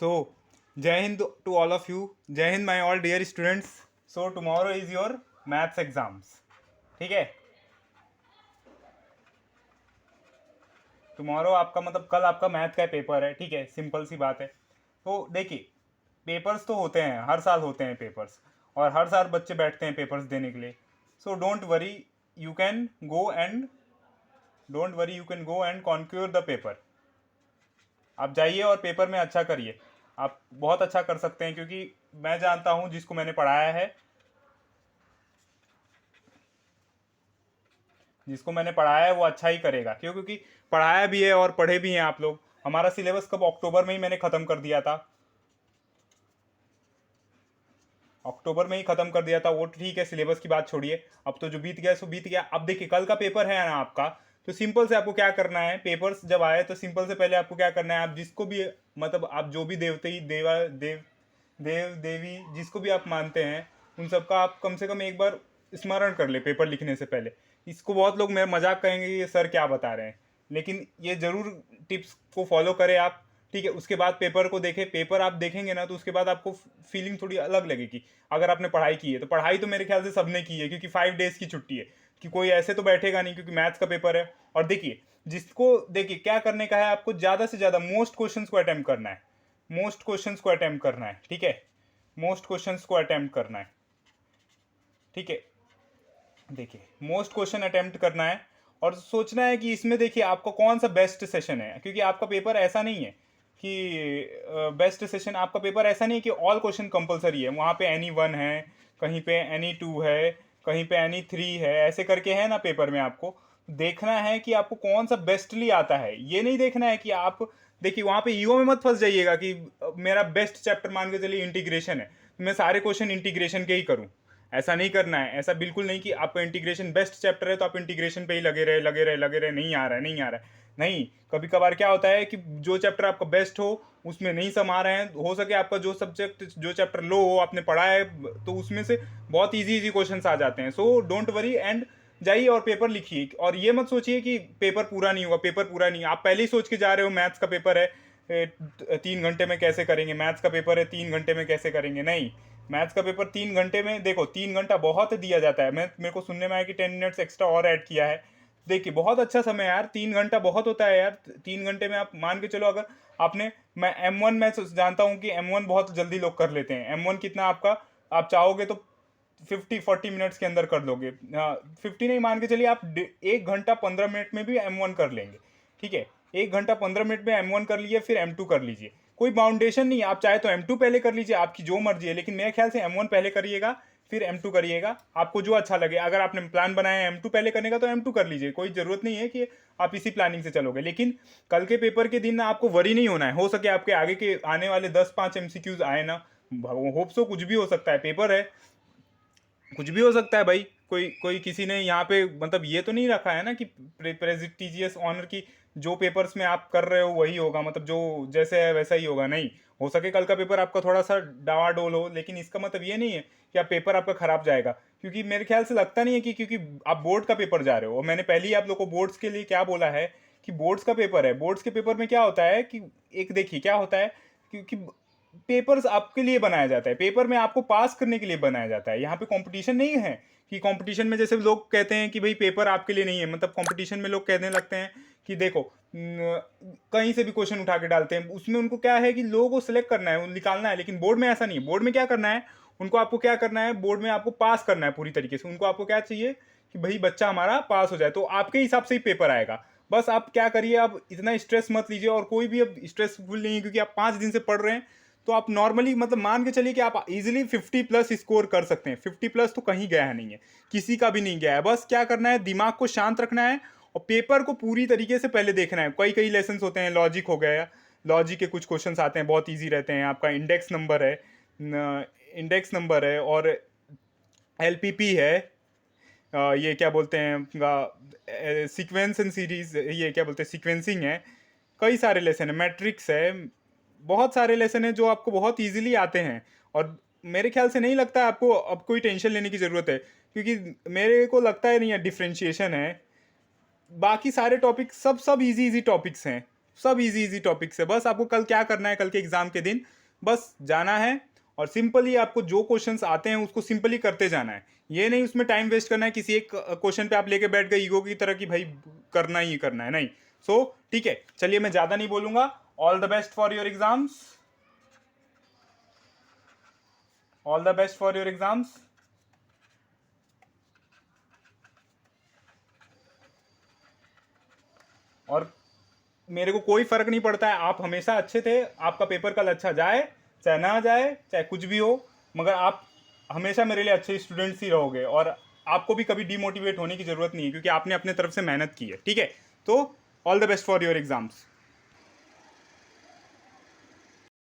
So, Jai Hind to all of you. Jai Hind, my all dear students. So, tomorrow is your maths exams. ठीक है. Tomorrow आपका मतलब कल आपका math का पेपर है. ठीक है, सिंपल सी बात है. तो देखिए, पेपर्स तो होते हैं, हर साल होते हैं पेपर्स, और हर साल बच्चे बैठते हैं पेपर्स देने के लिए. So don't worry, you can go and conquer the paper. आप जाइए और पेपर में अच्छा करिए. आप बहुत अच्छा कर सकते हैं, क्योंकि मैं जानता हूँ, जिसको मैंने पढ़ाया है, वो अच्छा ही करेगा. क्यों? क्योंकि पढ़ाया भी है और पढ़े भी हैं आप लोग. हमारा सिलेबस कब, अक्टूबर में ही मैंने ख़त्म कर दिया था. अक्टूबर में ही ख़त्म कर दिया था. वो ठीक है, सिलेबस की बात छोड़िए. अब तो जो बीत गया सो बीत गया. अब देखिए, कल का पेपर है ना आपका, तो सिंपल से आपको क्या करना है. पेपर्स जब आए तो सिंपल से पहले आपको क्या करना है, आप जिसको भी मतलब आप जो भी देवते देवा देव देव देवी जिसको भी आप मानते हैं, उन सबका आप कम से कम एक बार स्मरण कर ले पेपर लिखने से पहले. इसको बहुत लोग मेरा मजाक कहेंगे, ये सर क्या बता रहे हैं, लेकिन ये ज़रूर टिप्स को फॉलो करें आप. ठीक है, उसके बाद पेपर को देखें. पेपर आप देखेंगे ना, तो उसके बाद आपको फीलिंग थोड़ी अलग लगेगी. अगर आपने पढ़ाई की है, तो पढ़ाई तो मेरे ख्याल से सबने की है, क्योंकि 5 डेज की छुट्टी है, कि कोई ऐसे तो बैठेगा नहीं, क्योंकि मैथ्स का पेपर है. और देखिए, देखिए क्या करने का है आपको, ज़्यादा से ज़्यादा मोस्ट क्वेश्चंस को अटेम्प्ट करना है. ठीक है, मोस्ट क्वेश्चंस को अटेम्प्ट करना है. ठीक है, देखिए, मोस्ट क्वेश्चन अटेम्प्ट करना है, और सोचना है कि इसमें देखिए आपका कौन सा बेस्ट सेशन है. क्योंकि आपका पेपर ऐसा नहीं है कि बेस्ट सेशन, आपका पेपर ऐसा नहीं है कि ऑल क्वेश्चन कंपलसरी है. वहाँ पे एनी 1 है, कहीं पे एनी 2 है, कहीं पे एनी 3 है, ऐसे करके है ना. पेपर में आपको देखना है कि आपको कौन सा बेस्टली आता है. ये नहीं देखना है कि आप, देखिए वहाँ पे ईगो में मत फंस जाइएगा कि मेरा बेस्ट चैप्टर मान के चलिए इंटीग्रेशन है, तो मैं सारे क्वेश्चन इंटीग्रेशन के ही करूँ. ऐसा नहीं करना है. ऐसा बिल्कुल नहीं कि आपका इंटीग्रेशन बेस्ट चैप्टर है तो आप इंटीग्रेशन पे ही लगे रहे, नहीं आ रहा है. नहीं, कभी कभार क्या होता है कि जो चैप्टर आपका बेस्ट हो, उसमें नहीं समा रहे हैं. हो सके आपका जो चैप्टर लो हो, आपने पढ़ा है, तो उसमें से बहुत इजी क्वेश्चंस आ जाते हैं. सो डोंट वरी, एंड जाइए और पेपर लिखिए. और ये मत सोचिए कि पेपर पूरा नहीं होगा. पेपर पूरा नहीं, आप पहले ही सोच के जा रहे हो मैथ्स का पेपर है, 3 घंटे में कैसे करेंगे. मैथ्स का पेपर है, 3 घंटे में कैसे करेंगे. नहीं, मैथ्स का पेपर 3 घंटे में, देखो 3 घंटा बहुत दिया जाता है. मेरे को सुनने में आया कि 10 मिनट्स एक्स्ट्रा और ऐड किया है. देखिए, बहुत अच्छा समय है यार. 3 घंटा बहुत होता है यार. 3 घंटे में आप मान के चलो, अगर आपने, मैं M1 में जानता हूँ कि M1 बहुत जल्दी लोग कर लेते हैं. M1 कितना आपका, आप चाहोगे तो 50-40 मिनट्स के अंदर कर लोगे. 50 नहीं, मान के चलिए आप 1 घंटा 15 मिनट में भी M1 कर लेंगे. ठीक है, 1 घंटा 15 मिनट में M1 कर लीजिए, फिर M2 कर लीजिए. कोई बाउंडेशन नहीं, आप चाहे तो M2 पहले कर लीजिए, आपकी जो मर्जी है. लेकिन मेरे ख्याल से M1 पहले करिएगा, फिर M2 करिएगा, आपको जो अच्छा लगे. अगर आपने प्लान बनाया है M2 पहले करने का, तो M2 कर लीजिए. कोई ज़रूरत नहीं है कि आप इसी प्लानिंग से चलोगे. लेकिन कल के पेपर के दिन आपको वरी नहीं होना है. हो सके आपके आगे के आने वाले 10-5 MCQs आए ना, होप सो, कुछ भी हो सकता है. पेपर है, कुछ भी हो सकता है भाई. कोई कोई किसी ने यहाँ पे मतलब ये तो नहीं रखा है ना कि प्रेस्टिजियस ऑनर की, जो पेपर्स में आप कर रहे हो वही होगा, मतलब जो जैसे है वैसा ही होगा. नहीं, हो सके कल का पेपर आपका थोड़ा सा डावाडोल हो, लेकिन इसका मतलब ये नहीं है कि आप पेपर आपका खराब जाएगा. क्योंकि मेरे ख्याल से लगता नहीं है कि, क्योंकि आप बोर्ड का पेपर जा रहे हो, और मैंने पहले ही आप लोग को बोर्ड्स के लिए क्या बोला है कि बोर्ड्स का पेपर है. बोर्ड्स के पेपर में क्या होता है कि, एक देखिए क्या होता है, क्योंकि पेपर्स आपके लिए बनाया जाता है. पेपर में आपको पास करने के लिए बनाया जाता है. यहाँ पे कंपटीशन नहीं है कि कंपटीशन में जैसे लोग कहते हैं कि भाई पेपर आपके लिए नहीं है, मतलब कंपटीशन में लोग कहने लगते हैं कि देखो कहीं से भी क्वेश्चन उठा के डालते हैं. उसमें उनको क्या है कि लोगों को सिलेक्ट करना है, निकालना है. लेकिन बोर्ड में ऐसा नहीं है. बोर्ड में क्या करना है, उनको आपको क्या करना है, बोर्ड में आपको पास करना है पूरी तरीके से. उनको आपको क्या चाहिए कि भाई बच्चा हमारा पास हो जाए, तो आपके हिसाब से ही पेपर आएगा. बस आप क्या करिए, आप इतना स्ट्रेस मत लीजिए. और कोई भी अब स्ट्रेसफुल नहीं है, क्योंकि आप 5 दिन से पढ़ रहे हैं. तो आप नॉर्मली मतलब मान के चलिए कि आप इजीली 50+ स्कोर कर सकते हैं. 50+ तो कहीं गया नहीं है, किसी का भी नहीं गया है. बस क्या करना है, दिमाग को शांत रखना है, और पेपर को पूरी तरीके से पहले देखना है. कई कई लेसन होते हैं, लॉजिक हो गया, लॉजिक के कुछ क्वेश्चन आते हैं, बहुत ईजी रहते हैं. आपका इंडेक्स नंबर है और LPP है. ये क्या बोलते हैं, सीक्वेंस एंड सीरीज, ये क्या बोलते हैं, सीक्वेंसिंग है. कई सारे लेसन है, मैट्रिक्स है. बहुत सारे लेसन है जो आपको बहुत इजीली आते हैं. और मेरे ख्याल से नहीं लगता है आपको अब कोई टेंशन लेने की ज़रूरत है, क्योंकि मेरे को लगता है नहीं है. डिफ्रेंशिएशन है, बाकी सारे टॉपिक सब सब इजी इजी टॉपिक्स हैं. सब इजी इजी टॉपिक्स है। बस आपको कल क्या करना है, कल के एग्जाम के दिन बस जाना है और सिंपली आपको जो क्वेश्चंस आते हैं उसको सिंपली करते जाना है। ये नहीं उसमें टाइम वेस्ट करना है किसी एक क्वेश्चन पे आप लेके बैठ गए ईगो की तरह कि भाई करना ही करना है, नहीं। सो ठीक है, चलिए मैं ज्यादा नहीं बोलूंगा। All the best for your exams, all the best for your exams. और मेरे को कोई फर्क नहीं पड़ता है, आप हमेशा अच्छे थे, आपका पेपर कल अच्छा जाए चाहे ना जाए चाहे कुछ भी हो, मगर आप हमेशा मेरे लिए अच्छे स्टूडेंट्स ही रहोगे और आपको भी कभी डिमोटिवेट होने की जरूरत नहीं है क्योंकि आपने अपने तरफ से मेहनत की है, ठीक है। तो all the best for your exams.